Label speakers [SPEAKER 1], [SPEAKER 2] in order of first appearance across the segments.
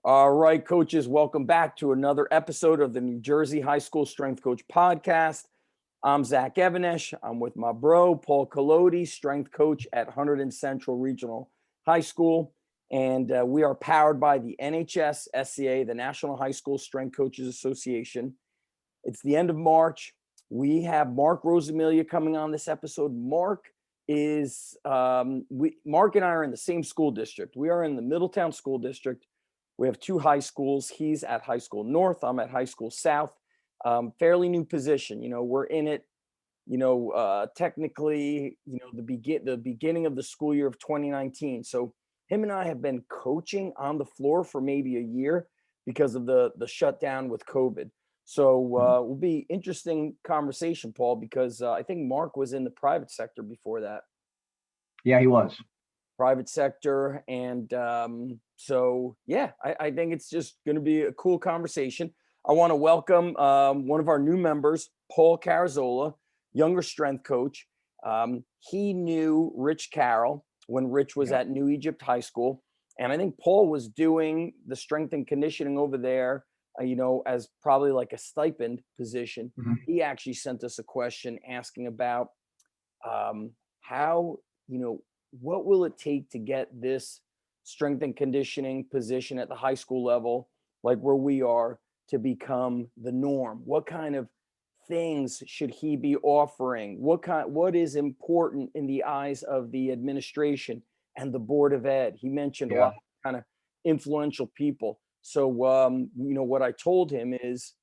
[SPEAKER 1] All right, coaches, welcome back to another episode of the New Jersey High School Strength Coach Podcast. I'm Zach Evanesh. I'm with my bro, Paul Collodi, strength coach at Hunterdon Central Regional High School. And we are powered by the NHS SCA, the National High School Strength Coaches Association. It's the end of March. We have Marc Rosamilia coming on this episode. Marc and I are in the same school district. We are in the Middletown School District. We have two high schools. He's at High School North. I'm at High School South. Fairly new position. We're in it, technically, the beginning of the school year of 2019. So him and I have been coaching on the floor for maybe a year because of the shutdown with COVID. So will be interesting conversation, Paul, because I think Marc was in the private sector before that.
[SPEAKER 2] Yeah, he was.
[SPEAKER 1] Private sector. And I think it's just going to be a cool conversation. I want to welcome one of our new members, Paul Carazola, younger strength coach. He knew Rich Carroll when Rich was at New Egypt High School. And I think Paul was doing the strength and conditioning over there, as probably like a stipend position.
[SPEAKER 2] Mm-hmm.
[SPEAKER 1] He actually sent us a question asking about how, what will it take to get this strength and conditioning position at the high school level, like where we are, to become the norm? What kind of things should he be offering? What is important in the eyes of the administration and the Board of Ed? He mentioned a lot of kind of influential people. So, what I told him is,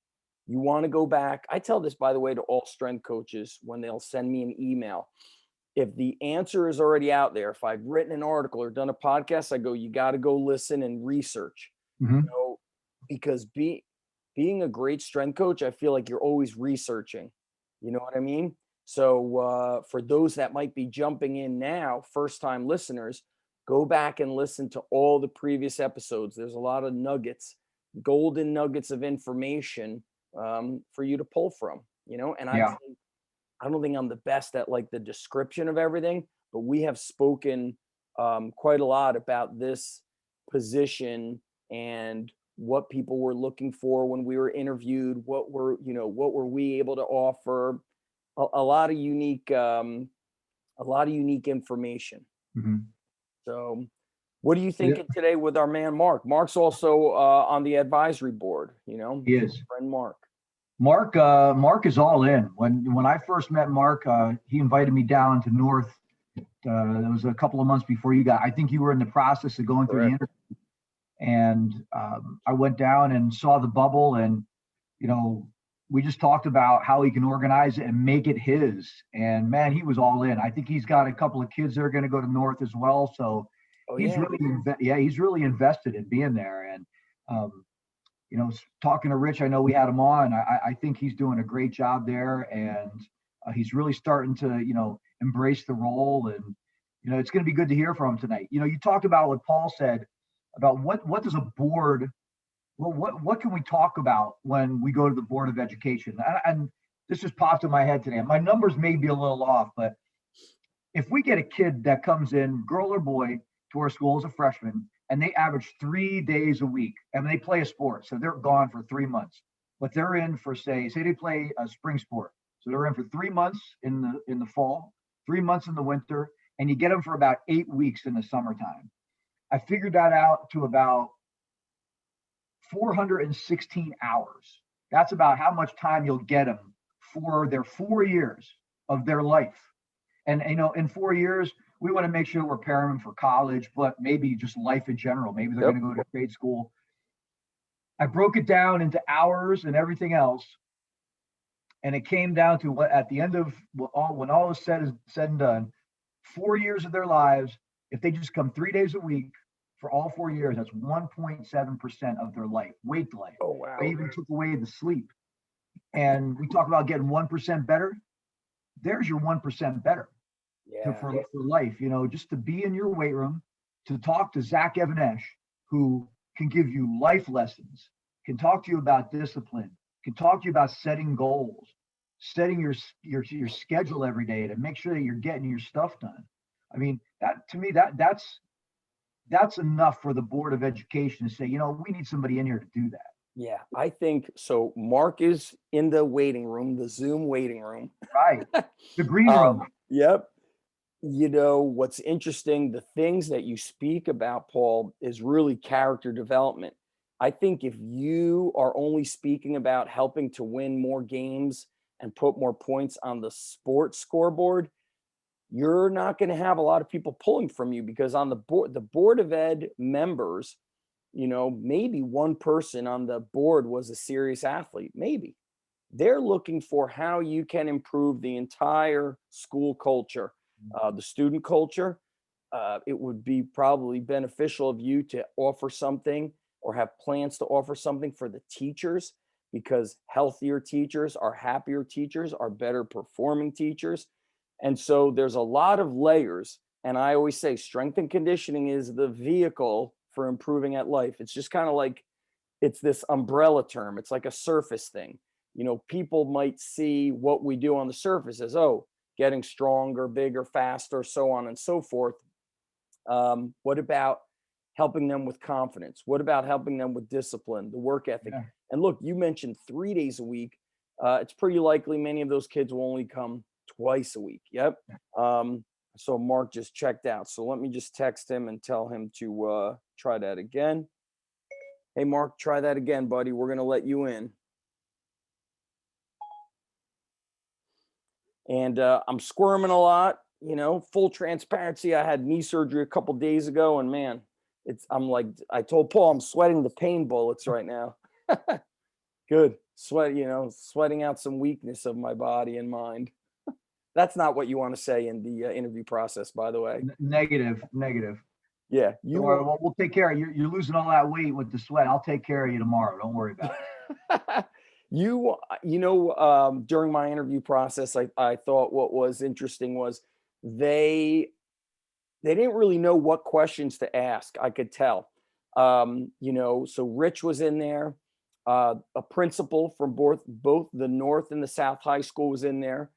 [SPEAKER 1] you want to go back. I tell this, by the way, to all strength coaches when they'll send me an email. If the answer is already out there, if I've written an article or done a podcast, I go, you got to go listen and research.
[SPEAKER 2] Mm-hmm.
[SPEAKER 1] Because being a great strength coach, I feel like you're always researching. You know what I mean? So for those that might be jumping in now, first-time listeners, go back and listen to all the previous episodes. There's a lot of nuggets, golden nuggets of information for you to pull from, and I don't think I'm the best at like the description of everything, but we have spoken quite a lot about this position and what people were looking for when we were interviewed. What were we able to offer? A lot of unique information.
[SPEAKER 2] Mm-hmm.
[SPEAKER 1] So what are you thinking today with our man, Marc? Marc's also on the advisory board,
[SPEAKER 2] He is.
[SPEAKER 1] Friend Marc.
[SPEAKER 2] Marc is all in. When I first met Marc, he invited me down to North. It was a couple of months before you got. I think you were in the process of going through the interview, and I went down and saw the bubble, and we just talked about how he can organize it and make it his. And man, he was all in. I think he's got a couple of kids that are going to go to North as well. So he's really invested in being there. And talking to Rich, I know we had him on. I think he's doing a great job there, and he's really starting to, embrace the role. And, it's going to be good to hear from him tonight. You talked about what Paul said about what does a board, what can we talk about when we go to the Board of Education? And this just popped in my head today. My numbers may be a little off, but if we get a kid that comes in, girl or boy, to our school as a freshman, and they average 3 days a week, and they play a sport, so they're gone for 3 months. But they're in for say they play a spring sport, so they're in for 3 months in the fall, 3 months in the winter, and you get them for about 8 weeks in the summertime. I figured that out to about 416 hours. That's about how much time you'll get them for their 4 years of their life. And in 4 years, we want to make sure we're preparing them for college, but maybe just life in general. Maybe they're going to go to trade school. I broke it down into hours and everything else, and it came down to what at the end of when all is said and done, 4 years of their lives. If they just come 3 days a week for all 4 years, that's 1.7% of their life, wake life.
[SPEAKER 1] Oh wow!
[SPEAKER 2] I even took away the sleep, and we talk about getting 1% better. There's your 1% better. For life, just to be in your weight room, to talk to Zach Evanesh, who can give you life lessons, can talk to you about discipline, can talk to you about setting goals, setting your schedule every day to make sure that you're getting your stuff done. I mean, that to me, that's that's enough for the Board of Education to say, we need somebody in here to do that.
[SPEAKER 1] Yeah, I think so. Mark is in the waiting room, the Zoom waiting room.
[SPEAKER 2] Right. The green room.
[SPEAKER 1] Yep. What's interesting, the things that you speak about, Paul, is really character development. I think if you are only speaking about helping to win more games and put more points on the sports scoreboard, you're not going to have a lot of people pulling from you, because on the board of ed members, maybe one person on the board was a serious athlete. Maybe they're looking for how you can improve the entire school culture, the student culture. It would be probably beneficial of you to offer something or have plans to offer something for the teachers, because healthier teachers are happier teachers, are better performing teachers. And so there's a lot of layers. And I always say strength and conditioning is the vehicle for improving at life. It's just kind of like, it's this umbrella term. It's like a surface thing. People might see what we do on the surface as, oh, getting stronger, bigger, faster, so on and so forth. What about helping them with confidence? What about helping them with discipline, the work ethic?
[SPEAKER 2] Yeah.
[SPEAKER 1] And look, you mentioned 3 days a week. It's pretty likely many of those kids will only come twice a week. Yep. So Mark just checked out. So let me just text him and tell him to try that again. Hey, Mark, try that again, buddy. We're going to let you in. And I'm squirming a lot, full transparency. I had knee surgery a couple days ago, and man, I told Paul, I'm sweating the pain bullets right now. Good. Sweating out some weakness of my body and mind. That's not what you want to say in the interview process, by the way.
[SPEAKER 2] Negative.
[SPEAKER 1] Yeah.
[SPEAKER 2] We'll take care of you. You're losing all that weight with the sweat. I'll take care of you tomorrow. Don't worry about it.
[SPEAKER 1] During my interview process, I thought what was interesting was they didn't really know what questions to ask. I could tell. So Rich was in there. A principal from both the North and the South High School was in there.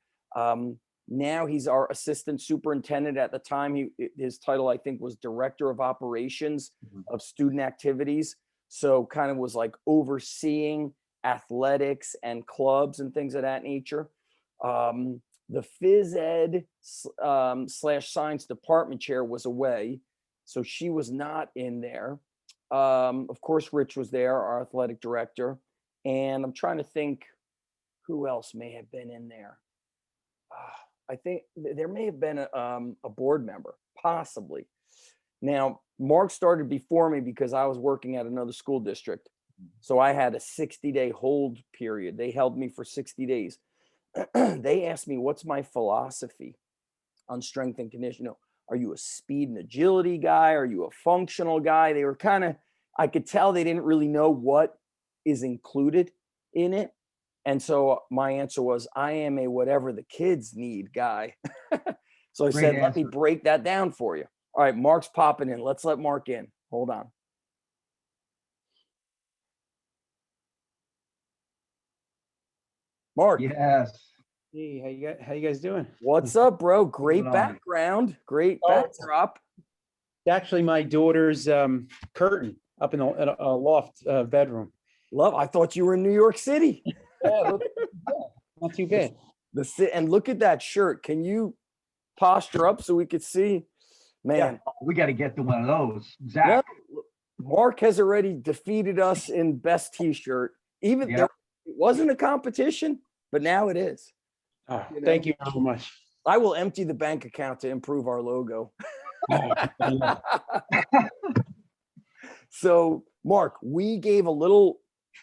[SPEAKER 1] Now he's our assistant superintendent. At the time, his title, I think, was director of operations of student activities. So kind of was like overseeing athletics and clubs and things of that nature. The phys ed / science department chair was away, so she was not in there. Of course, Rich was there, our athletic director. And I'm trying to think who else may have been in there. I think there may have been a board member, possibly. Now, Mark started before me because I was working at another school district. So I had a 60-day hold period. They held me for 60 days. They asked me, what's my philosophy on strength and conditioning? Are you a speed and agility guy? Are you a functional guy? They were I could tell they didn't really know what is included in it. And so my answer was, I am a whatever the kids need guy. So I said, let me break that down for you. All right, Mark's popping in. Let's let Mark in. Hold on. Mark.
[SPEAKER 3] Yes. Hey, how you guys doing?
[SPEAKER 1] What's up, bro? Great background. Great backdrop.
[SPEAKER 3] It's actually my daughter's curtain up in a loft bedroom.
[SPEAKER 1] Love. I thought you were in New York City.
[SPEAKER 3] Yeah, not too bad.
[SPEAKER 1] And look at that shirt. Can you posture up so we could see? Man,
[SPEAKER 2] yeah, we got to get to one of those. Zach.
[SPEAKER 1] Yeah, Mark has already defeated us in best t-shirt. Even it wasn't a competition, but now it is.
[SPEAKER 3] Oh, thank you very much.
[SPEAKER 1] I will empty the bank account to improve our logo. So, Mark, we gave a little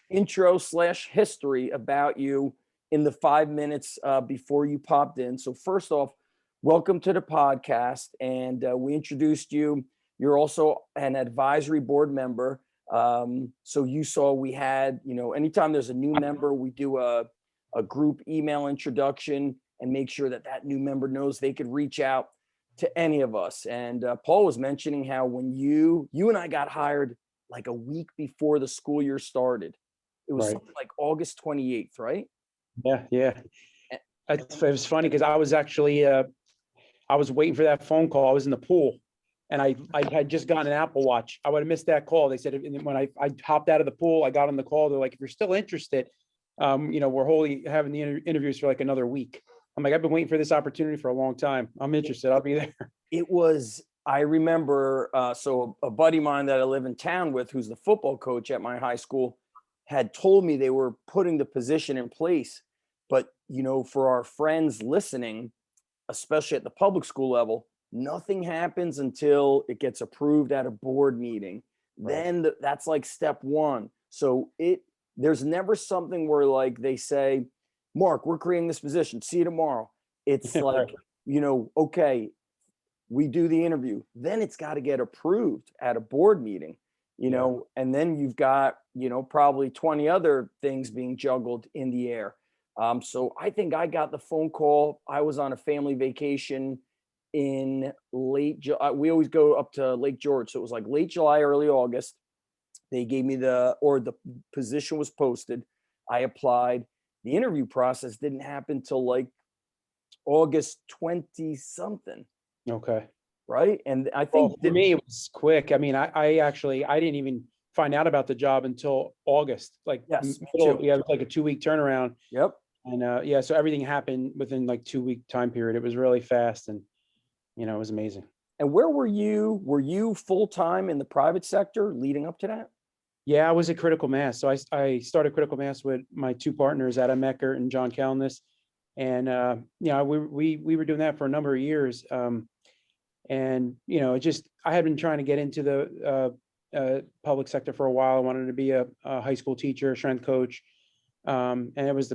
[SPEAKER 1] intro / history about you in the 5 minutes before you popped in. So first off, welcome to the podcast. And we introduced you. You're also an advisory board member. So you saw we had, anytime there's a new member, we do a group email introduction and make sure that new member knows they could reach out to any of us. And Paul was mentioning how when you and I got hired like a week before the school year started, it was something like August 28th, right?
[SPEAKER 3] Yeah. It was funny because I was actually, I was waiting for that phone call. I was in the pool and I had just gotten an Apple Watch. I would have missed that call. They said, and when I hopped out of the pool, I got on the call. They're like, if you're still interested, we're wholly having the interviews for like another week. I'm like, I've been waiting for this opportunity for a long time. I'm interested. I'll be there.
[SPEAKER 1] I remember, so a buddy of mine that I live in town with, who's the football coach at my high school, had told me they were putting the position in place. But, for our friends listening, especially at the public school level, nothing happens until it gets approved at a board meeting.
[SPEAKER 3] Right.
[SPEAKER 1] Then that's like step one. So there's never something where like they say, Mark, we're creating this position. See you tomorrow. It's like, okay, we do the interview. Then it's got to get approved at a board meeting, and then you've got, probably 20 other things being juggled in the air. So I think I got the phone call. I was on a family vacation in late July. We always go up to Lake George. So it was like late July, early August. They gave me the position was posted. I applied. The interview process didn't happen till like August 20 something.
[SPEAKER 3] Okay.
[SPEAKER 1] Right. And I think
[SPEAKER 3] for me, it was quick. I mean, I didn't even find out about the job until August, like it was like a 2-week turnaround.
[SPEAKER 1] Yep.
[SPEAKER 3] And so everything happened within like 2-week time period. It was really fast, and it was amazing.
[SPEAKER 1] And where were you? Were you full-time in the private sector leading up to that?
[SPEAKER 3] Yeah, I was at Critical Mass. So I started Critical Mass with my two partners, Adam Eckert and John Calnis. And we were doing that for a number of years. And I had been trying to get into the public sector for a while. I wanted to be a high school teacher, strength coach. And it was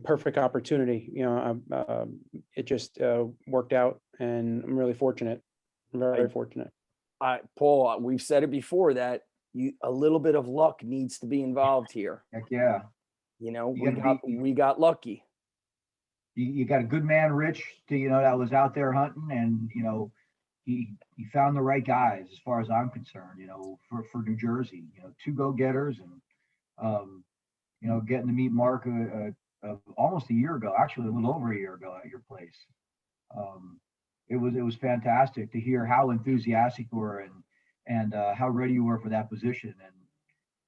[SPEAKER 3] perfect opportunity. It just worked out, and I'm really fortunate. I'm very fortunate.
[SPEAKER 1] Paul, we've said it before that a little bit of luck needs to be involved here.
[SPEAKER 2] Heck yeah.
[SPEAKER 1] We got lucky.
[SPEAKER 2] You got a good man, Rich, that was out there hunting, and he found the right guys, as far as I'm concerned. For New Jersey, two go-getters, and getting to meet Mark almost a year ago, actually a little over a year ago at your place. It was fantastic to hear how enthusiastic you were and how ready you were for that position. And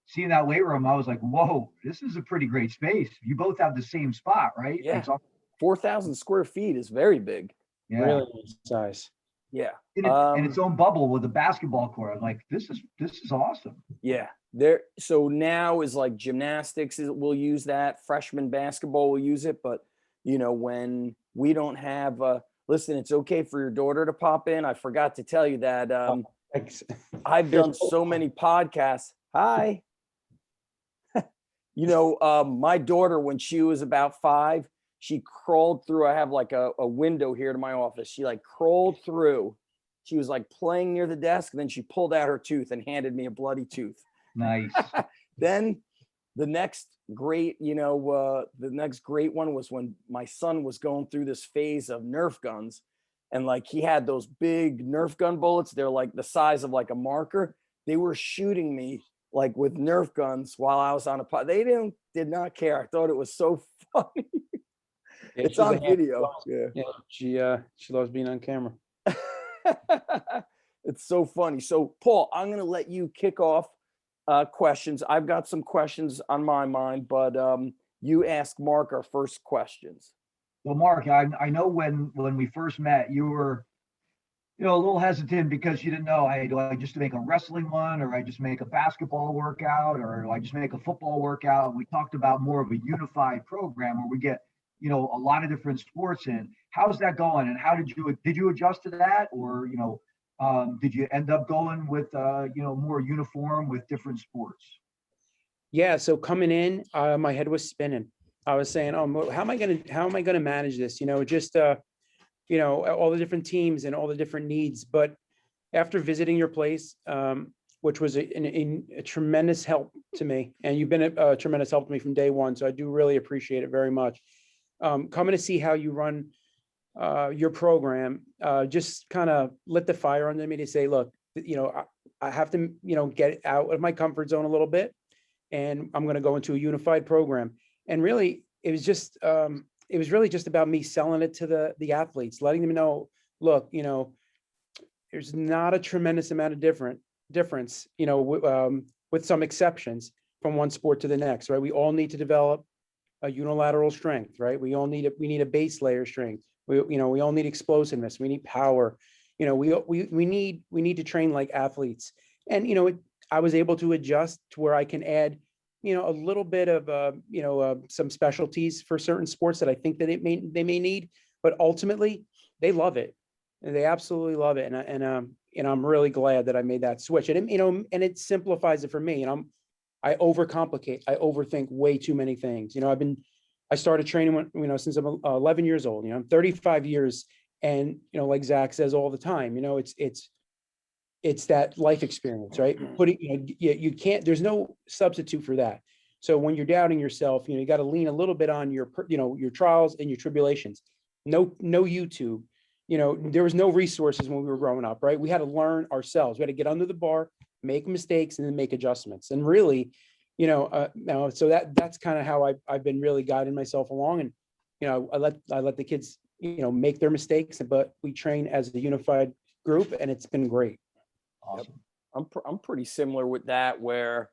[SPEAKER 2] seeing that weight room, I was like, whoa, this is a pretty great space. You both have the same spot, right?
[SPEAKER 1] Yeah. 4,000 square feet is very big.
[SPEAKER 2] Yeah.
[SPEAKER 3] Really nice size.
[SPEAKER 1] Yeah.
[SPEAKER 2] In its own bubble with a basketball court. I'm like, this is awesome.
[SPEAKER 1] Yeah. So now is like gymnastics we'll use that. Freshman basketball will use it. But when we don't have listen, it's okay for your daughter to pop in. I forgot to tell you that I've done so many podcasts. Hi. My daughter, when she was about 5, she crawled through. I have like a window here to my office. She like crawled through. She was like playing near the desk. And then she pulled out her tooth and handed me a bloody tooth.
[SPEAKER 2] Nice.
[SPEAKER 1] Then the next great one was when my son was going through this phase of Nerf guns. And like he had those big Nerf gun bullets. They're like the size of like a marker. They were shooting me like with Nerf guns while I was on a pod. They did not care. I thought it was so funny.
[SPEAKER 3] Yeah,
[SPEAKER 1] it's on video.
[SPEAKER 3] Yeah, she loves being on camera.
[SPEAKER 1] It's so funny. So Paul, I'm going to let you kick off questions. I've got some questions on my mind, but you ask Mark our first questions.
[SPEAKER 2] Well, Mark, I know when we first met, you were a little hesitant because you didn't know, hey, do I just make a wrestling one, or I just make a basketball workout, or do I just make a football workout? We talked about more of a unified program where we get a lot of different sports in. How's that going? And how did you adjust to that? Or, did you end up going with, more uniform with different sports?
[SPEAKER 3] Yeah. So coming in, my head was spinning. I was saying, oh, how am I going to manage this? All the different teams and all the different needs. But after visiting your place, which was a tremendous help to me, and you've been a tremendous help to me from day one. So I do really appreciate it very much. Coming to see how you run your program, just kind of lit the fire under me to say, look, I have to, get out of my comfort zone a little bit, and I'm going to go into a unified program. And really, it was really just about me selling it to the athletes, letting them know, look, there's not a tremendous amount of difference, with some exceptions from one sport to the next, right? We all need to develop a unilateral strength, right? We need a base layer strength. We all need explosiveness. We need power. We need to train like athletes. And, I was able to adjust to where I can add, a little bit of, some specialties for certain sports that I think that they may need, but ultimately they love it. And they absolutely love it. And I'm really glad that I made that switch. And, and it simplifies it for me. And I overcomplicate. I overthink way too many things. I started training when, since I'm 11 years old. I'm 35 years, and like Zach says all the time, it's that life experience, right? You can't. There's no substitute for that. So when you're doubting yourself, you got to lean a little bit on your trials and your tribulations. No YouTube. There was no resources when we were growing up, right? We had to learn ourselves. We had to get under the bar, make mistakes, and then make adjustments. And really, so that's kind of how I've been really guiding myself along. And I let the kids make their mistakes, but we train as a unified group, and it's been great.
[SPEAKER 2] Awesome.
[SPEAKER 1] I'm pretty similar with that, where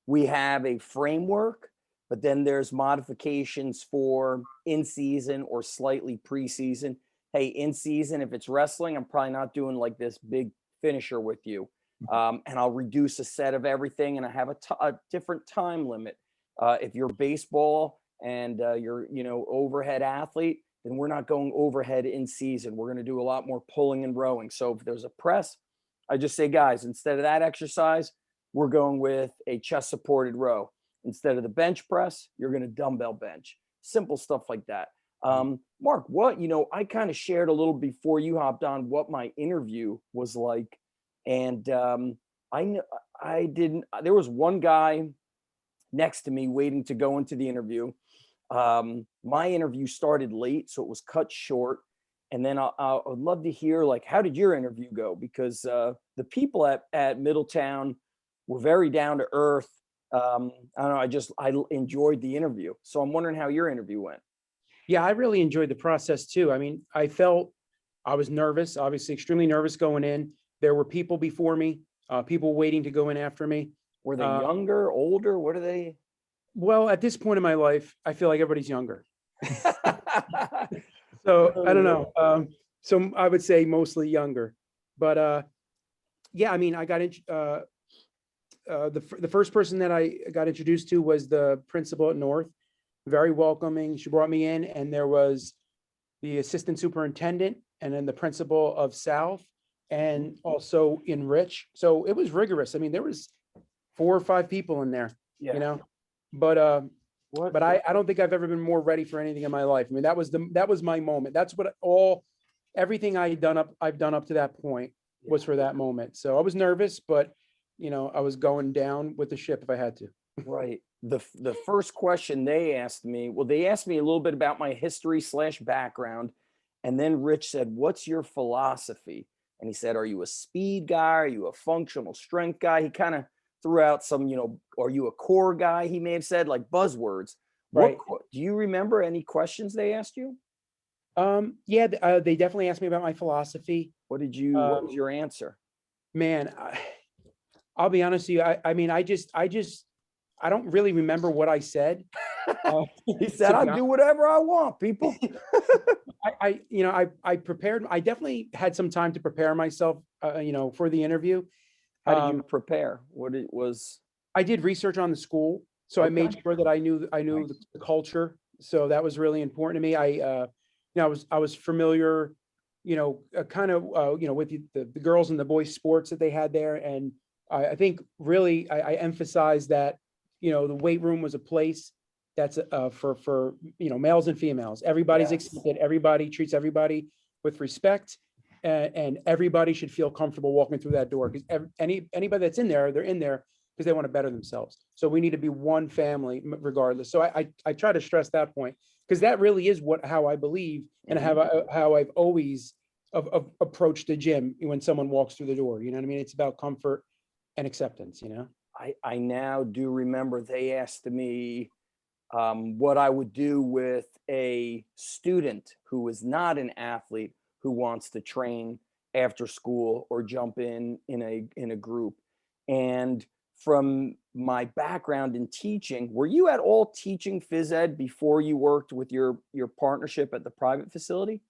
[SPEAKER 1] we have a framework, but then there's modifications for in season or slightly preseason. Hey, in season, if it's wrestling, I'm probably not doing like this big finisher with you. And I'll reduce a set of everything, and I have a different time limit. If you're baseball and you're, overhead athlete, then we're not going overhead in season. We're going to do a lot more pulling and rowing. So if there's a press, I just say, guys, instead of that exercise, we're going with a chest supported row. Instead of the bench press, you're going to dumbbell bench. Simple stuff like that. Mark, I kind of shared a little before you hopped on what my interview was like. And there was one guy next to me waiting to go into the interview. My interview started late, so it was cut short. And then I would love to hear, like, how did your interview go? Because the people at Middletown were very down to earth. I don't know, I enjoyed the interview. So I'm wondering how your interview went.
[SPEAKER 3] Yeah, I really enjoyed the process too. I mean, I felt I was nervous, obviously extremely nervous going in. There were people before me, people waiting to go in after me.
[SPEAKER 1] Were they younger, older? What are they?
[SPEAKER 3] Well, at this point in my life, I feel like everybody's younger. So I don't know. So I would say mostly younger, but yeah, I mean, I got the first person that I got introduced to was the principal at North, very welcoming. She brought me in, and there was the assistant superintendent, and then the principal of South, and also in Rich. So it was rigorous. I mean, there was 4 or 5 people in there, but I don't think I've ever been more ready for anything in my life. I mean, that was my moment. That's what everything I've done up to that point was for that moment. So I was nervous, but I was going down with the ship if I had to.
[SPEAKER 1] Right. The first question they asked me a little bit about my history / background. And then Rich said, "What's your philosophy?" And he said, "Are you a speed guy? Are you a functional strength guy?" He kind of threw out some, "Are you a core guy?" He may have said, like, buzzwords.
[SPEAKER 3] Right.
[SPEAKER 1] Do you remember any questions they asked you?
[SPEAKER 3] Yeah, they definitely asked me about my philosophy.
[SPEAKER 1] What was your answer?
[SPEAKER 3] Man, I'll be honest with you. I mean, I don't really remember what I said.
[SPEAKER 1] He said, "I'll do whatever I want, people."
[SPEAKER 3] I prepared. I definitely had some time to prepare myself, for the interview.
[SPEAKER 1] How did you prepare? What it was?
[SPEAKER 3] I did research on the school, so I made sure that I knew the culture. So that was really important to me. I was familiar, kind of, with the girls and the boys sports that they had there. And I think really I emphasized that, the weight room was a place that's for males and females. Everybody's accepted. Everybody treats everybody with respect, and everybody should feel comfortable walking through that door, because anybody that's in there, they're in there because they want to better themselves. So we need to be one family regardless. So I try to stress that point, because that really is how I believe, and how I've always approached the gym when someone walks through the door. You know what I mean? It's about comfort and acceptance.
[SPEAKER 1] I now do remember they asked me what I would do with a student who is not an athlete who wants to train after school or jump in a group. And from my background in teaching, were you at all teaching phys ed before you worked with your partnership at the private facility?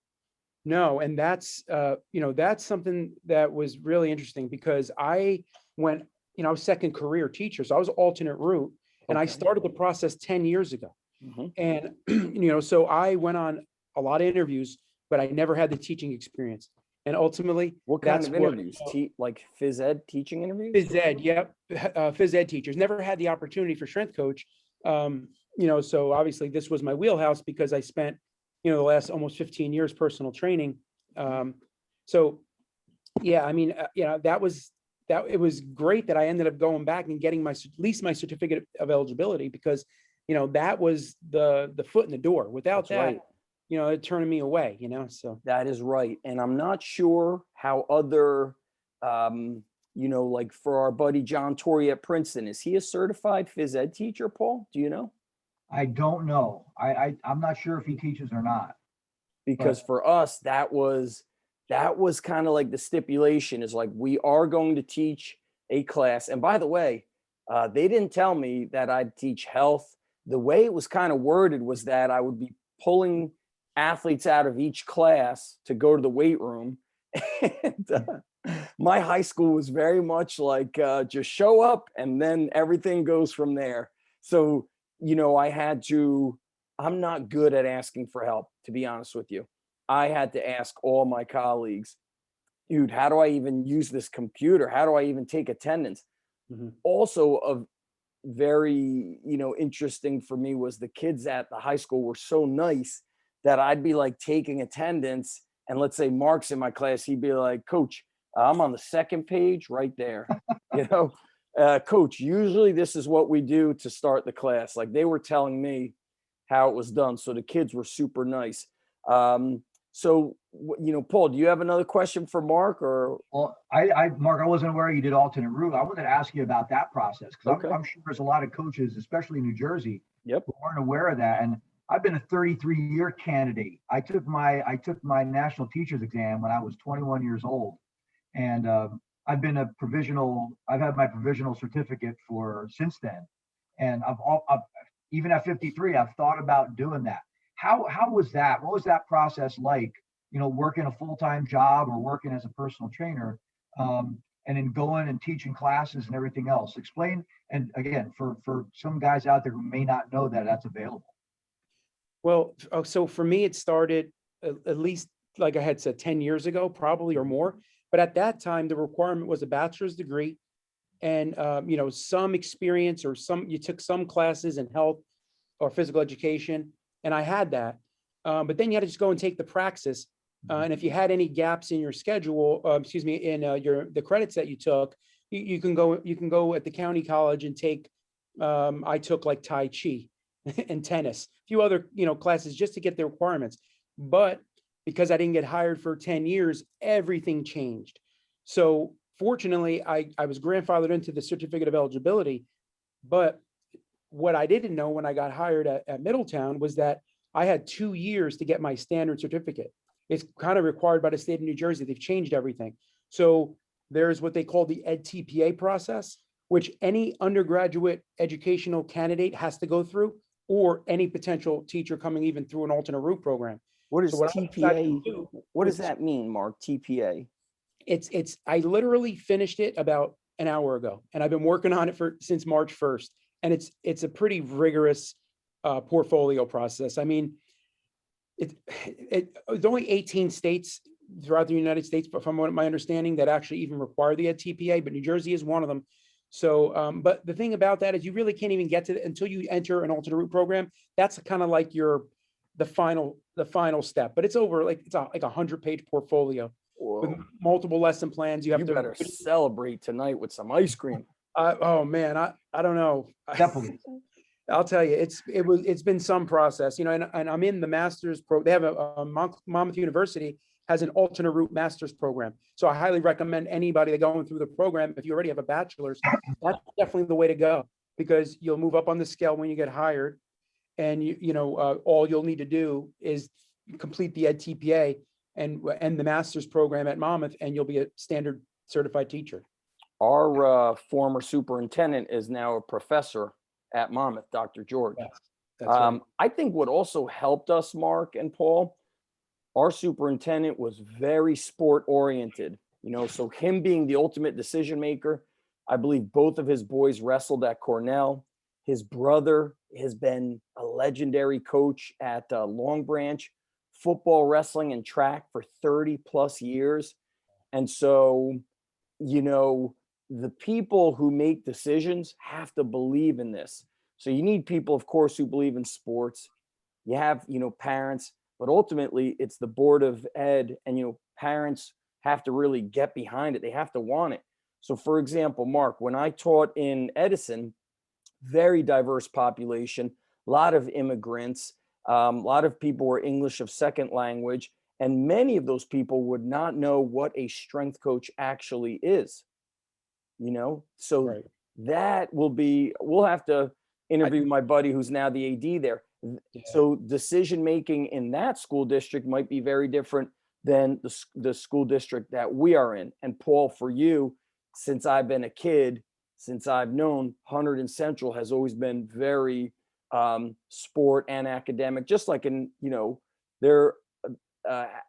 [SPEAKER 3] No, and that's that's something that was really interesting because I went, I was second career teacher, so I was alternate route, and I
[SPEAKER 1] Okay.
[SPEAKER 3] started the process 10 years ago.
[SPEAKER 1] Mhm.
[SPEAKER 3] And so I went on a lot of interviews, but I never had the teaching experience. And ultimately,
[SPEAKER 1] What kind
[SPEAKER 3] that's
[SPEAKER 1] of
[SPEAKER 3] what
[SPEAKER 1] interviews? Like phys ed teaching interviews?
[SPEAKER 3] phys ed, yep, phys ed teachers never had the opportunity for strength coach. So obviously this was my wheelhouse because I spent, the last almost 15 years personal training. So yeah, I mean, that it was great that I ended up going back and getting at least my certificate of eligibility because, that was the foot in the door. Without
[SPEAKER 1] That's
[SPEAKER 3] that,
[SPEAKER 1] right.
[SPEAKER 3] it turned me away, so.
[SPEAKER 1] That is right. And I'm not sure how other, like for our buddy John Torrey at Princeton, is he a certified phys ed teacher, Paul? Do you know?
[SPEAKER 2] I don't know. I'm not sure if he teaches or not,
[SPEAKER 1] Because
[SPEAKER 2] but
[SPEAKER 1] for us, that was kind of like the stipulation is like, we are going to teach a class. And by the way, they didn't tell me that I'd teach health. The way it was kind of worded was that I would be pulling athletes out of each class to go to the weight room. And my high school was very much like just show up and then everything goes from there. So, I'm not good at asking for help, to be honest with you. I had to ask all my colleagues, dude, how do I even use this computer? How do I even take attendance?
[SPEAKER 3] Mhm.
[SPEAKER 1] Also, of very, interesting for me was the kids at the high school were so nice that I'd be like taking attendance. And let's say Mark's in my class, he'd be like, Coach, I'm on the second page right there. Coach, usually this is what we do to start the class. Like they were telling me how it was done. So the kids were super nice. Paul, do you have another question for Mark or?
[SPEAKER 2] well, Mark, I wasn't aware you did alternate route. I wanted to ask you about that process because
[SPEAKER 1] Okay.
[SPEAKER 2] I'm sure there's a lot of coaches, especially in New Jersey,
[SPEAKER 1] Yep.
[SPEAKER 2] who aren't aware of that. And I've been a 33-year candidate. I took my national teachers exam when I was 21 years old, and I've had my provisional certificate for since then. And even at 53, I've thought about doing that. How was that? What was that process like? Working a full-time job or working as a personal trainer, and then going and teaching classes and everything else. Explain. And again, for some guys out there who may not know that that's available.
[SPEAKER 3] Well, so for me, it started at least, like I had said, 10 years ago, probably or more. But at that time, the requirement was a bachelor's degree and, some experience or you took some classes in health or physical education. And I had that. But then you had to just go and take the praxis. And if you had any gaps in your schedule, in the credits that you took, you can go at the county college and take, I took like Tai Chi and tennis, a few other, classes just to get the requirements. But because I didn't get hired for 10 years, everything changed. So fortunately, I was grandfathered into the certificate of eligibility. But what I didn't know when I got hired at Middletown was that I had 2 years to get my standard certificate. It's kind of required by the state of New Jersey. They've changed everything. So there's what they call the Edtpa process, which any undergraduate educational candidate has to go through, or any potential teacher coming even through an alternate route program.
[SPEAKER 1] What is
[SPEAKER 3] So what I decided to
[SPEAKER 1] TPA?
[SPEAKER 3] do
[SPEAKER 1] What does
[SPEAKER 3] was,
[SPEAKER 1] that mean, Mark? TPA?
[SPEAKER 3] I literally finished it about an hour ago, and I've been working on it since March 1st. And it's a pretty rigorous portfolio process. I mean, it's only 18 states throughout the United States, but from what my understanding, that actually even require the TPA, but New Jersey is one of them. So, but the thing about that is you really can't even get to it until you enter an alternate route program. That's kind of like the final step, but it's over like, it's like a 100-page portfolio with
[SPEAKER 1] Whoa.
[SPEAKER 3] multiple lesson plans. You have
[SPEAKER 1] You
[SPEAKER 3] to,
[SPEAKER 1] better celebrate tonight with some ice cream.
[SPEAKER 3] oh man, I don't know.
[SPEAKER 2] Definitely.
[SPEAKER 3] I'll tell you, it's been some process, and I'm in the master's they have a Monmouth University has an alternate route master's program. So I highly recommend anybody that going through the program, if you already have a bachelor's, that's definitely the way to go, because you'll move up on the scale when you get hired. And all you'll need to do is complete the Edtpa, and the master's program at Monmouth, and you'll be a standard certified teacher.
[SPEAKER 1] Our former superintendent is now a professor at Monmouth, Dr. George.
[SPEAKER 3] Yes, that's right.
[SPEAKER 1] I think what also helped us, Mark and Paul, our superintendent was very sport oriented, so him being the ultimate decision maker. I believe both of his boys wrestled at Cornell. His brother has been a legendary coach at Long Branch, football, wrestling, and track for 30 plus years. And so, the people who make decisions have to believe in this. So you need people, of course, who believe in sports. You have, parents, but ultimately it's the board of ed, and, parents have to really get behind it. They have to want it. So for example, Mark, when I taught in Edison, very diverse population, a lot of immigrants, a lot of people were English of second language, and many of those people would not know what a strength coach actually is, so
[SPEAKER 3] Right.
[SPEAKER 1] that we'll have to interview my buddy who's now the AD there.
[SPEAKER 3] Yeah.
[SPEAKER 1] So decision making in that school district might be very different than the school district that we are in. And Paul, for you, since I've been a kid, since I've known, 100 and Central has always been very sport and academic, just like in, they're,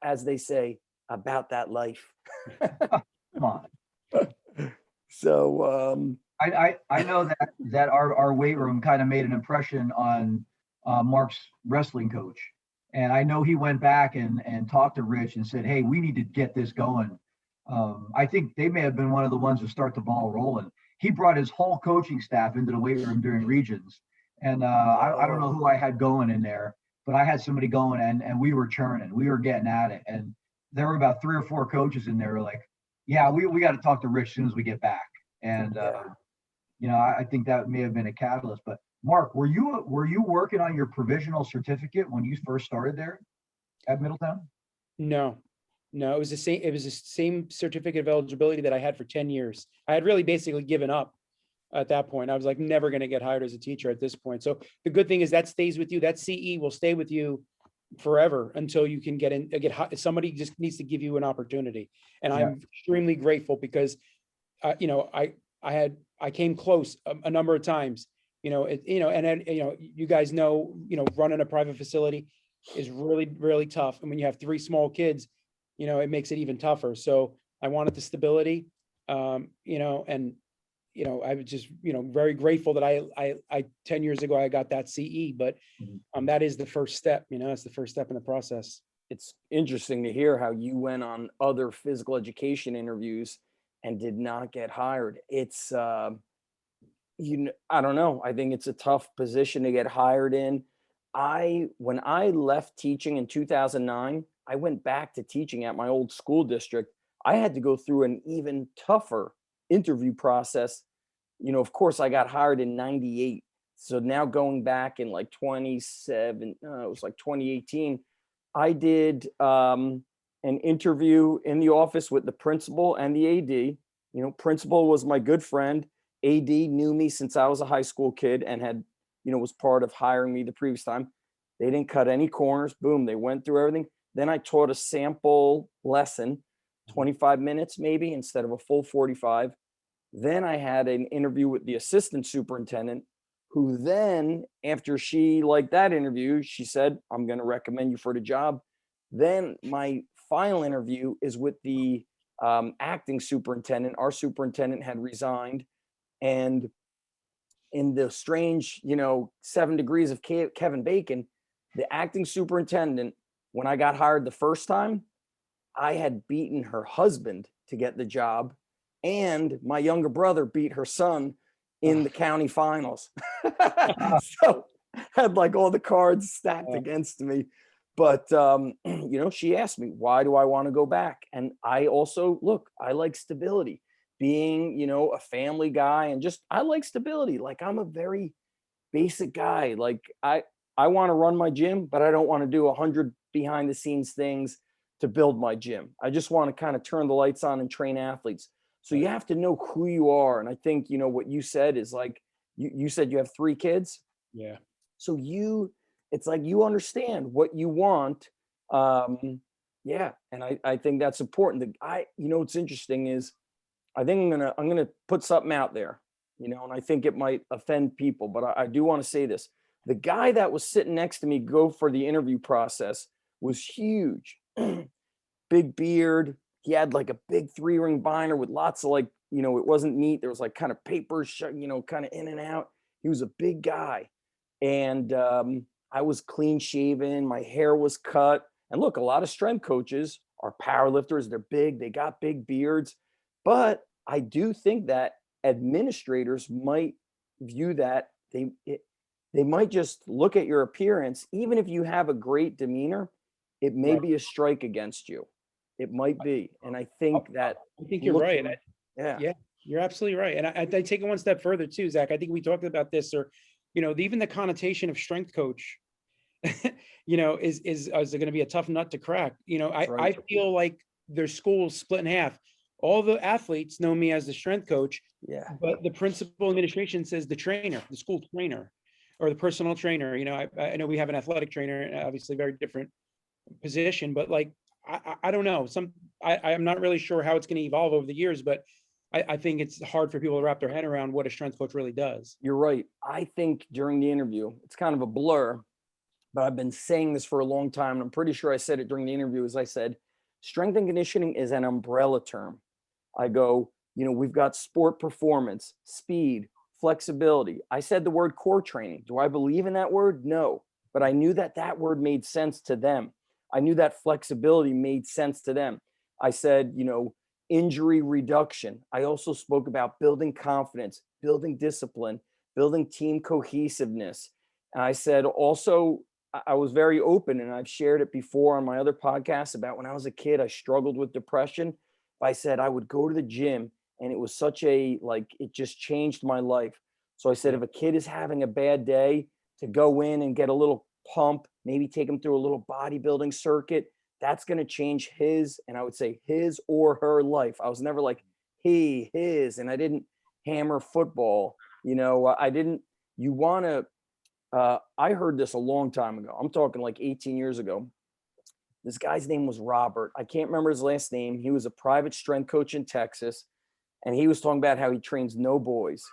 [SPEAKER 1] as they say, about that life.
[SPEAKER 2] Come on.
[SPEAKER 1] So
[SPEAKER 2] I know that our weight room kind of made an impression on Mark's wrestling coach. And I know he went back and talked to Rich and said, hey, we need to get this going. I think they may have been one of the ones to start the ball rolling. He brought his whole coaching staff into the weight room during regions. And I don't know who I had going in there, but I had somebody going, and we were churning. We were getting at it. And there were about 3 or 4 coaches in there like, yeah, we got to talk to Rich as soon as we get back. And, I think that may have been a catalyst. But Mark, were you working on your provisional certificate when you first started there at Middletown?
[SPEAKER 3] No, it was the same. It was the same certificate of eligibility that I had for 10 years. I had really basically given up at that point. I was like, never going to get hired as a teacher at this point. So the good thing is that stays with you. That CE will stay with you forever until you can somebody just needs to give you an opportunity. And
[SPEAKER 2] Yeah.
[SPEAKER 3] I'm extremely grateful because, I came close a number of times, and then, you guys know, running a private facility is really, really tough. And when you have 3 small kids, it makes it even tougher. So I wanted the stability, and, I was just, very grateful that I 10 years ago, I got that CE, but that is the first step, it's the first step in the process.
[SPEAKER 1] it's interesting to hear how you went on other physical education interviews and did not get hired. It's I don't know. I think it's a tough position to get hired in. When I left teaching in 2009, I went back to teaching at my old school district. I had to go through an even tougher interview process. Of course, I got hired in 98. So now going back in like 2018, I did an interview in the office with the principal and the AD. Principal was my good friend. AD knew me since I was a high school kid and had, was part of hiring me the previous time. They didn't cut any corners. Boom, they went through everything. Then I taught a sample lesson, 25 minutes maybe instead of a full 45. Then I had an interview with the assistant superintendent, who then, after she liked that interview, she said, I'm going to recommend you for the job. Then my final interview is with the acting superintendent. Our superintendent had resigned. And in the strange, 7 degrees of Kevin Bacon, the acting superintendent, when I got hired the first time, I had beaten her husband to get the job. And my younger brother beat her son in the county finals. So had like all the cards stacked against me. But, she asked me, why do I want to go back? And I also, I like stability. Being, a family guy, and just, I like stability. Like, I'm a very basic guy. Like, I want to run my gym, but I don't want to do 100 behind the scenes things to build my gym. I just want to kind of turn the lights on and train athletes. So you have to know who you are. And I think, what you said is like, you said you have 3 kids.
[SPEAKER 3] Yeah.
[SPEAKER 1] So it's like, you understand what you want. Yeah, and I think that's important. What's interesting is I think I'm gonna put something out there, and I think it might offend people, but I do want to say this. The guy that was sitting next to me go for the interview process was huge, big beard. He had like a big 3-ring binder with lots of like, it wasn't neat. There was like kind of papers, kind of in and out. He was a big guy, and I was clean shaven. My hair was cut. And look, a lot of strength coaches are power lifters. They're big. They got big beards. But I do think that administrators might view that they might just look at your appearance, even if you have a great demeanor, it may
[SPEAKER 3] Right.
[SPEAKER 1] be a strike against you. It might be. And I think that
[SPEAKER 3] I think you're right.
[SPEAKER 1] yeah.
[SPEAKER 3] Yeah, you're absolutely right. And I take it one step further too, Zach. I think we talked about this, or, even the connotation of strength coach, is it going to be a tough nut to crack?
[SPEAKER 1] That's
[SPEAKER 3] I
[SPEAKER 1] right.
[SPEAKER 3] feel like their school's split in half. All the athletes know me as the strength coach,
[SPEAKER 1] Yeah.
[SPEAKER 3] but the principal administration says the trainer, the school trainer, or the personal trainer. I know we have an athletic trainer, obviously very different position, but like, I don't know. I'm not really sure how it's going to evolve over the years, but I think it's hard for people to wrap their head around what a strength coach really does.
[SPEAKER 1] You're right. I think during the interview, it's kind of a blur, but I've been saying this for a long time. And I'm pretty sure I said it during the interview. As I said, strength and conditioning is an umbrella term. I go, we've got sport performance, speed, flexibility. I said the word core training. Do I believe in that word? No. But I knew that word made sense to them. I knew that flexibility made sense to them. I said, injury reduction. I also spoke about building confidence, building discipline, building team cohesiveness. And I said also, I was very open, and I've shared it before on my other podcasts about when I was a kid, I struggled with depression. I said I would go to the gym, and it was it just changed my life. So I said, if a kid is having a bad day, to go in and get a little pump, maybe take him through a little bodybuilding circuit, that's going to change his, and I would say his or her life. I was never like his, and I didn't hammer football. I didn't, you want to, I heard this a long time ago. I'm talking like 18 years ago. This guy's name was Robert. I can't remember his last name. He was a private strength coach in Texas. And he was talking about how he trains no boys.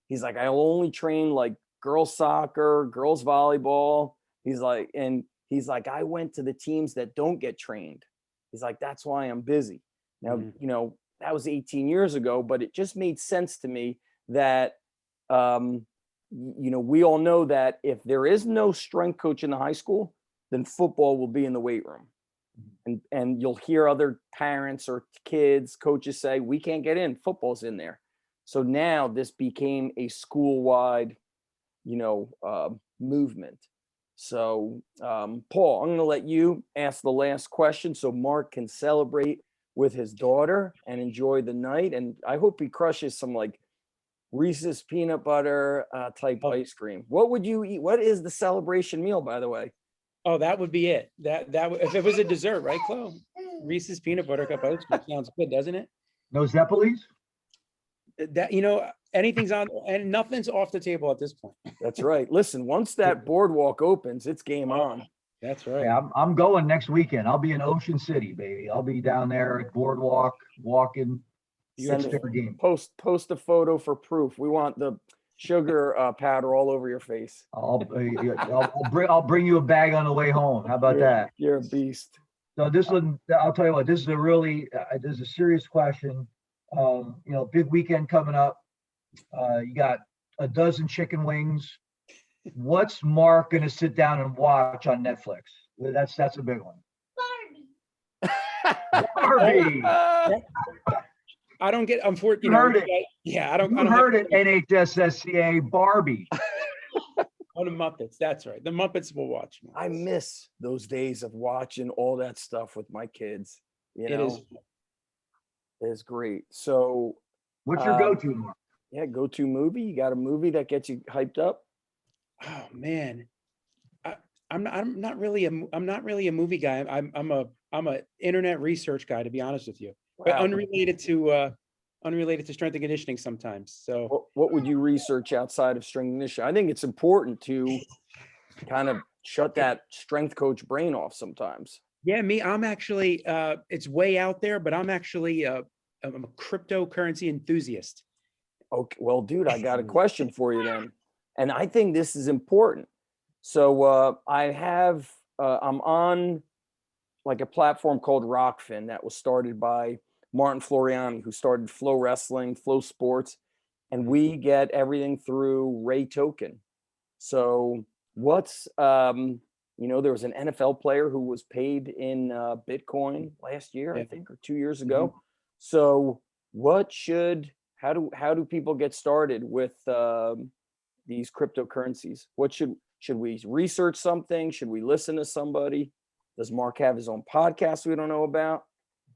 [SPEAKER 1] He's like, I only train like girls soccer, girls volleyball. He's like, I went to the teams that don't get trained. He's like, that's why I'm busy. Now, that was 18 years ago, but it just made sense to me that, we all know that if there is no strength coach in the high school, then football will be in the weight room. And you'll hear other parents or kids, coaches say, we can't get in, football's in there. So now this became a school-wide, movement. So Paul, I'm going to let you ask the last question so Mark can celebrate with his daughter and enjoy the night. And I hope he crushes some like Reese's peanut butter type ice cream. What would you eat? What is the celebration meal, by the way?
[SPEAKER 3] Oh, that would be it. If it was a dessert, right, Chloe? Reese's peanut butter cup ice cream sounds good, doesn't it?
[SPEAKER 2] No Zeppelis?
[SPEAKER 3] Anything's on, and nothing's off the table at this point.
[SPEAKER 1] That's right. Listen, once that boardwalk opens, it's game on.
[SPEAKER 3] That's right.
[SPEAKER 2] Yeah, I'm going next weekend. I'll be in Ocean City, baby. I'll be down there at Boardwalk, walking.
[SPEAKER 1] Post a photo for proof. We want the sugar powder all over your face.
[SPEAKER 2] I'll bring you a bag on the way home. How about that?
[SPEAKER 1] You're a beast.
[SPEAKER 2] So this one, I'll tell you what, this is a serious question. Big weekend coming up. You got a dozen chicken wings. What's Mark going to sit down and watch on Netflix? That's a big one. Barbie.
[SPEAKER 3] I don't get, unfortunately,
[SPEAKER 2] You heard it.
[SPEAKER 3] Yeah, I don't
[SPEAKER 2] heard it, NHSSCA, Barbie.
[SPEAKER 3] Oh, the Muppets. That's right. The Muppets will watch.
[SPEAKER 1] I miss those days of watching all that stuff with my kids. It is great. So
[SPEAKER 2] what's your go-to, Mark?
[SPEAKER 1] Yeah, go-to movie. You got a movie that gets you hyped up?
[SPEAKER 3] Oh man, I'm not really a movie guy. I'm a internet research guy, to be honest with you, but unrelated to strength and conditioning sometimes. So
[SPEAKER 1] what would you research outside of strength and conditioning? I think it's important to kind of shut that strength coach brain off sometimes.
[SPEAKER 3] Yeah, I'm actually, it's way out there, but I'm actually, I'm a cryptocurrency enthusiast.
[SPEAKER 1] Okay, well, dude, I got a question for you then, and I think this is important. So I'm on like a platform called Rockfin that was started by Martin Floriani, who started Flow Wrestling, Flow Sports, and we get everything through Ray Token. So what's there was an NFL player who was paid in Bitcoin last year, I
[SPEAKER 3] Yeah.
[SPEAKER 1] think, or 2 years
[SPEAKER 3] Mhm.
[SPEAKER 1] ago. So how do people get started with these cryptocurrencies? What should we research something? Should we listen to somebody? Does Mark have his own podcast we don't know about?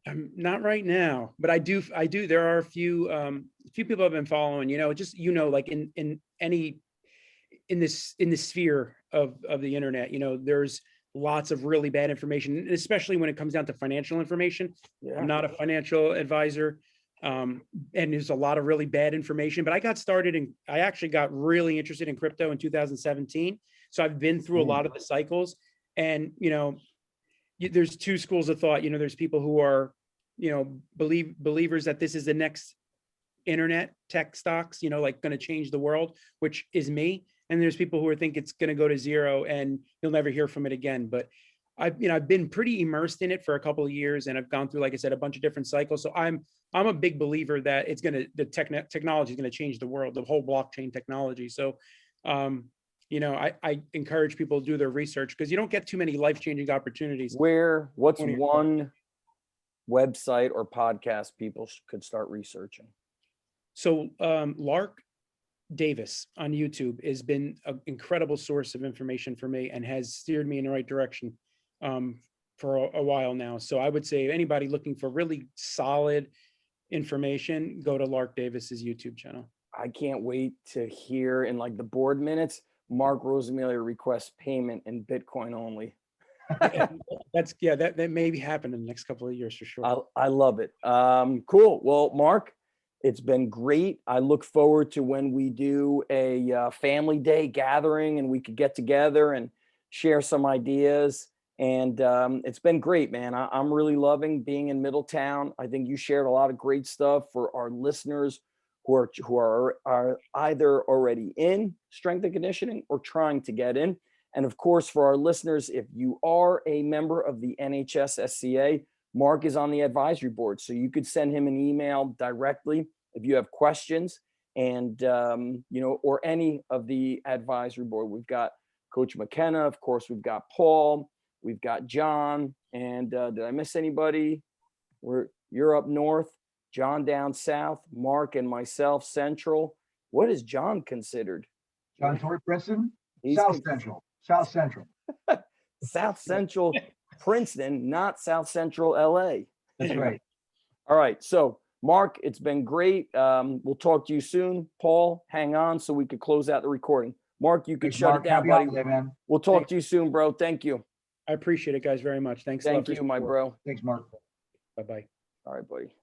[SPEAKER 3] Not right now, but I do. There are a few people I've been following, just, like in this sphere of the internet, there's lots of really bad information, especially when it comes down to financial information.
[SPEAKER 1] Yeah.
[SPEAKER 3] I'm not a financial advisor. And there's a lot of really bad information, but I actually got really interested in crypto in 2017. So I've been through a lot of the cycles, and, there's two schools of thought. There's people who are, believers that this is the next internet tech stocks, like going to change the world, which is me. And there's people who think it's going to go to zero and you'll never hear from it again. But I've been pretty immersed in it for a couple of years, and I've gone through, like I said, a bunch of different cycles. So I'm a big believer that technology is going to change the world, the whole blockchain technology. So, I encourage people to do their research, because you don't get too many life-changing opportunities.
[SPEAKER 1] What's
[SPEAKER 3] when you're-
[SPEAKER 1] one website or podcast people could start researching?
[SPEAKER 3] So, Lark Davis on YouTube has been an incredible source of information for me and has steered me in the right direction for a while now. So I would say anybody looking for really solid information, go to Lark Davis's YouTube channel.
[SPEAKER 1] I can't wait to hear in like the board minutes, Marc Rosamilia requests payment in Bitcoin only.
[SPEAKER 3] That may happen in the next couple of years for sure.
[SPEAKER 1] I love it. Cool. Well, Mark, it's been great. I look forward to when we do a family day gathering and we could get together and share some ideas. And it's been great, man. I'm really loving being in Middletown. I think you shared a lot of great stuff for our listeners who are either already in strength and conditioning or trying to get in. And of course, for our listeners, if you are a member of the NHS-SCA, Mark is on the advisory board, so you could send him an email directly if you have questions, and or any of the advisory board. We've got Coach McKenna, of course. We've got Paul, we've got John, and did I miss anybody? You're up north, John down south, Mark and myself central. What is John considered?
[SPEAKER 2] John Torrey Princeton,
[SPEAKER 1] He's
[SPEAKER 2] South Central.
[SPEAKER 1] South Central Princeton, not South Central LA.
[SPEAKER 2] That's right.
[SPEAKER 1] All right. So, Mark, it's been great. We'll talk to you soon. Paul, hang on so we could close out the recording. Mark, you could shut it down, buddy.
[SPEAKER 2] Man.
[SPEAKER 1] We'll talk to you soon, bro. Thank you.
[SPEAKER 3] I appreciate it, guys, very much. Thanks.
[SPEAKER 1] Thank you, my bro.
[SPEAKER 2] Thanks, Mark.
[SPEAKER 3] Bye-bye.
[SPEAKER 1] All right, buddy.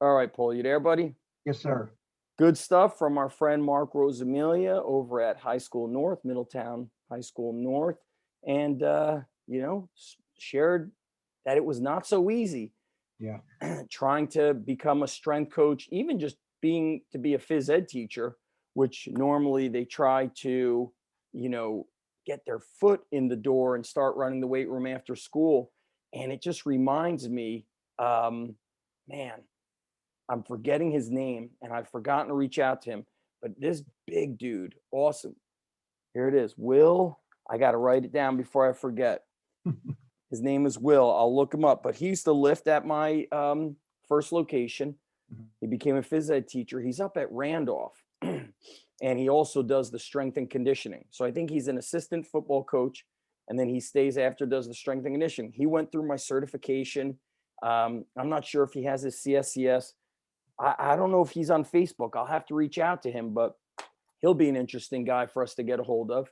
[SPEAKER 1] All right, Paul, you there, buddy?
[SPEAKER 2] Yes, sir.
[SPEAKER 1] Good stuff from our friend Marc Rosamilia over at High School North, Middletown High School North. And, shared that it was not so easy.
[SPEAKER 2] Yeah.
[SPEAKER 1] Trying to become a strength coach, even just to be a phys ed teacher, which normally they try to, get their foot in the door and start running the weight room after school. And it just reminds me, man, I'm forgetting his name and I've forgotten to reach out to him, but this big dude, awesome. Here it is. Will, I got to write it down before I forget. His name is Will. I'll look him up, but he used to lift at my first location. He became a phys ed teacher. He's up at Randolph and he also does the strength and conditioning. So I think he's an assistant football coach, and then he stays after, does the strength and conditioning. He went through my certification. I'm not sure if he has his CSCS. I don't know if he's on Facebook. I'll have to reach out to him, but he'll be an interesting guy for us to get a hold of.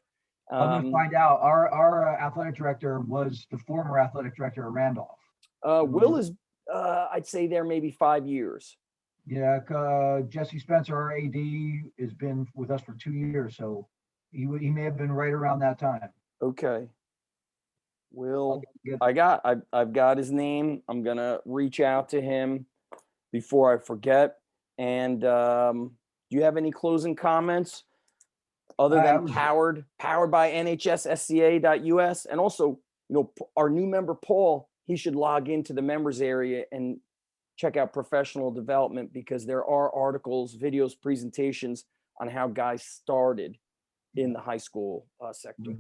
[SPEAKER 2] I'm going to find out. Our athletic director was the former athletic director at Randolph.
[SPEAKER 1] Will is, I'd say, there maybe 5 years.
[SPEAKER 2] Yeah, Jesse Spencer, our AD, has been with us for 2 years, so he may have been right around that time.
[SPEAKER 1] Okay. Will,
[SPEAKER 2] Good.
[SPEAKER 1] I've got his name. I'm gonna reach out to him before I forget. And do you have any closing comments other
[SPEAKER 2] That
[SPEAKER 1] than
[SPEAKER 2] was
[SPEAKER 1] powered by NHSSCA.us? And also, our new member Paul, he should log into the members area and check out professional development, because there are articles, videos, presentations on how guys started in the high school sector.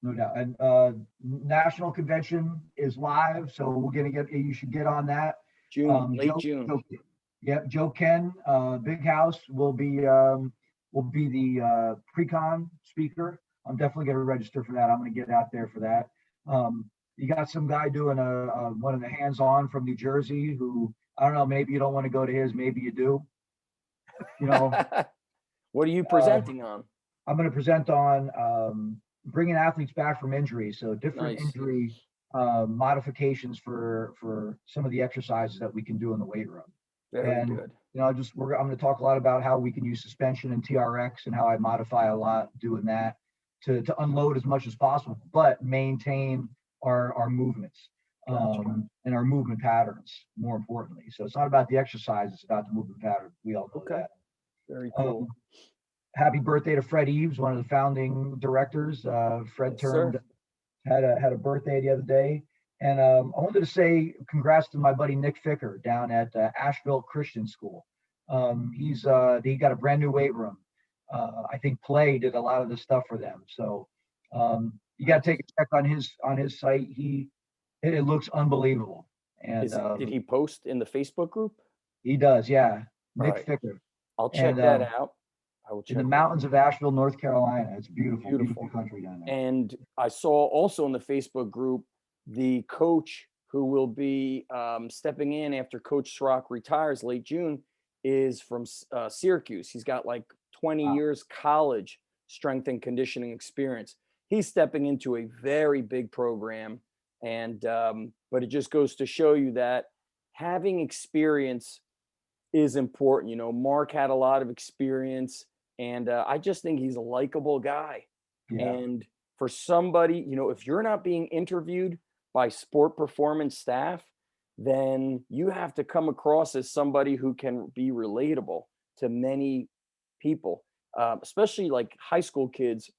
[SPEAKER 2] no doubt. And national convention is live, so we're gonna get. You should get on that.
[SPEAKER 1] Late June.
[SPEAKER 2] Joe Ken, Big House will be the pre-con speaker. I'm definitely gonna register for that. I'm gonna get out there for that. You got some guy doing one of the hands-on from New Jersey who, I don't know, maybe you don't want to go to his, maybe you do.
[SPEAKER 1] What are you presenting on?
[SPEAKER 2] I'm going to present on bringing athletes back from injury. So different
[SPEAKER 1] Nice.
[SPEAKER 2] injury modifications for some of the exercises that we can do in the weight room.
[SPEAKER 1] Very good.
[SPEAKER 2] I'm going to talk a lot about how we can use suspension and TRX and how I modify a lot doing that to unload as much as possible, but maintain our movements and our movement patterns, more importantly. So it's not about the exercise, it's about the movement pattern. We all know that.
[SPEAKER 1] Very cool.
[SPEAKER 2] Happy birthday to Fred Eves, one of the founding directors. Fred had a birthday the other day. And I wanted to say congrats to my buddy Nick Ficker down at Asheville Christian School. He got a brand new weight room. I think Play did a lot of the stuff for them. So you got to take a check on his site. It looks unbelievable. And
[SPEAKER 1] did he post in the Facebook group?
[SPEAKER 2] He does, yeah. Nick Ficker.
[SPEAKER 1] I'll check that out. I will check
[SPEAKER 2] in the mountains of Asheville, North Carolina. It's beautiful country down there.
[SPEAKER 1] And I saw also in the Facebook group the coach who will be stepping in after Coach Srock retires late June is from Syracuse. He's got like 20 years college strength and conditioning experience. He's stepping into a very big program, and but it just goes to show you that having experience is important. Mark had a lot of experience, and I just think he's a likable guy. Yeah. And for somebody, if you're not being interviewed by sport performance staff, then you have to come across as somebody who can be relatable to many people, especially like high school kids.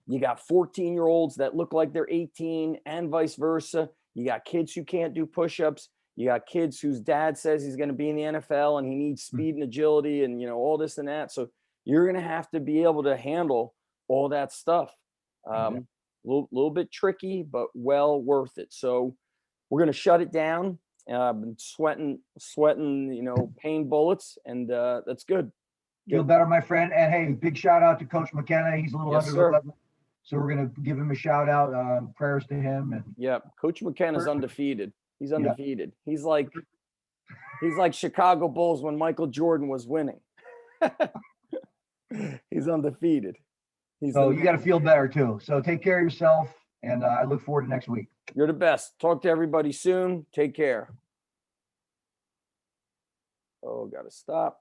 [SPEAKER 1] You got 14-year-olds that look like they're 18 and vice versa. You got kids who can't do push-ups. You got kids whose dad says he's going to be in the NFL and he needs speed and agility and, all this and that. So you're going to have to be able to handle all that stuff. Little bit tricky, but well worth it. So we're going to shut it down. I've been sweating, pain bullets, and that's good.
[SPEAKER 2] Feel better, my friend. And hey, big shout out to Coach McKenna. He's a little under the weather, so we're going to give him a shout out. Prayers to him. And
[SPEAKER 1] Coach McKenna's undefeated. He's undefeated. He's like Chicago Bulls when Michael Jordan was winning. He's undefeated.
[SPEAKER 2] So you got to feel better too. So take care of yourself, and I look forward to next week.
[SPEAKER 1] You're the best. Talk to everybody soon. Take care. Oh, got to stop.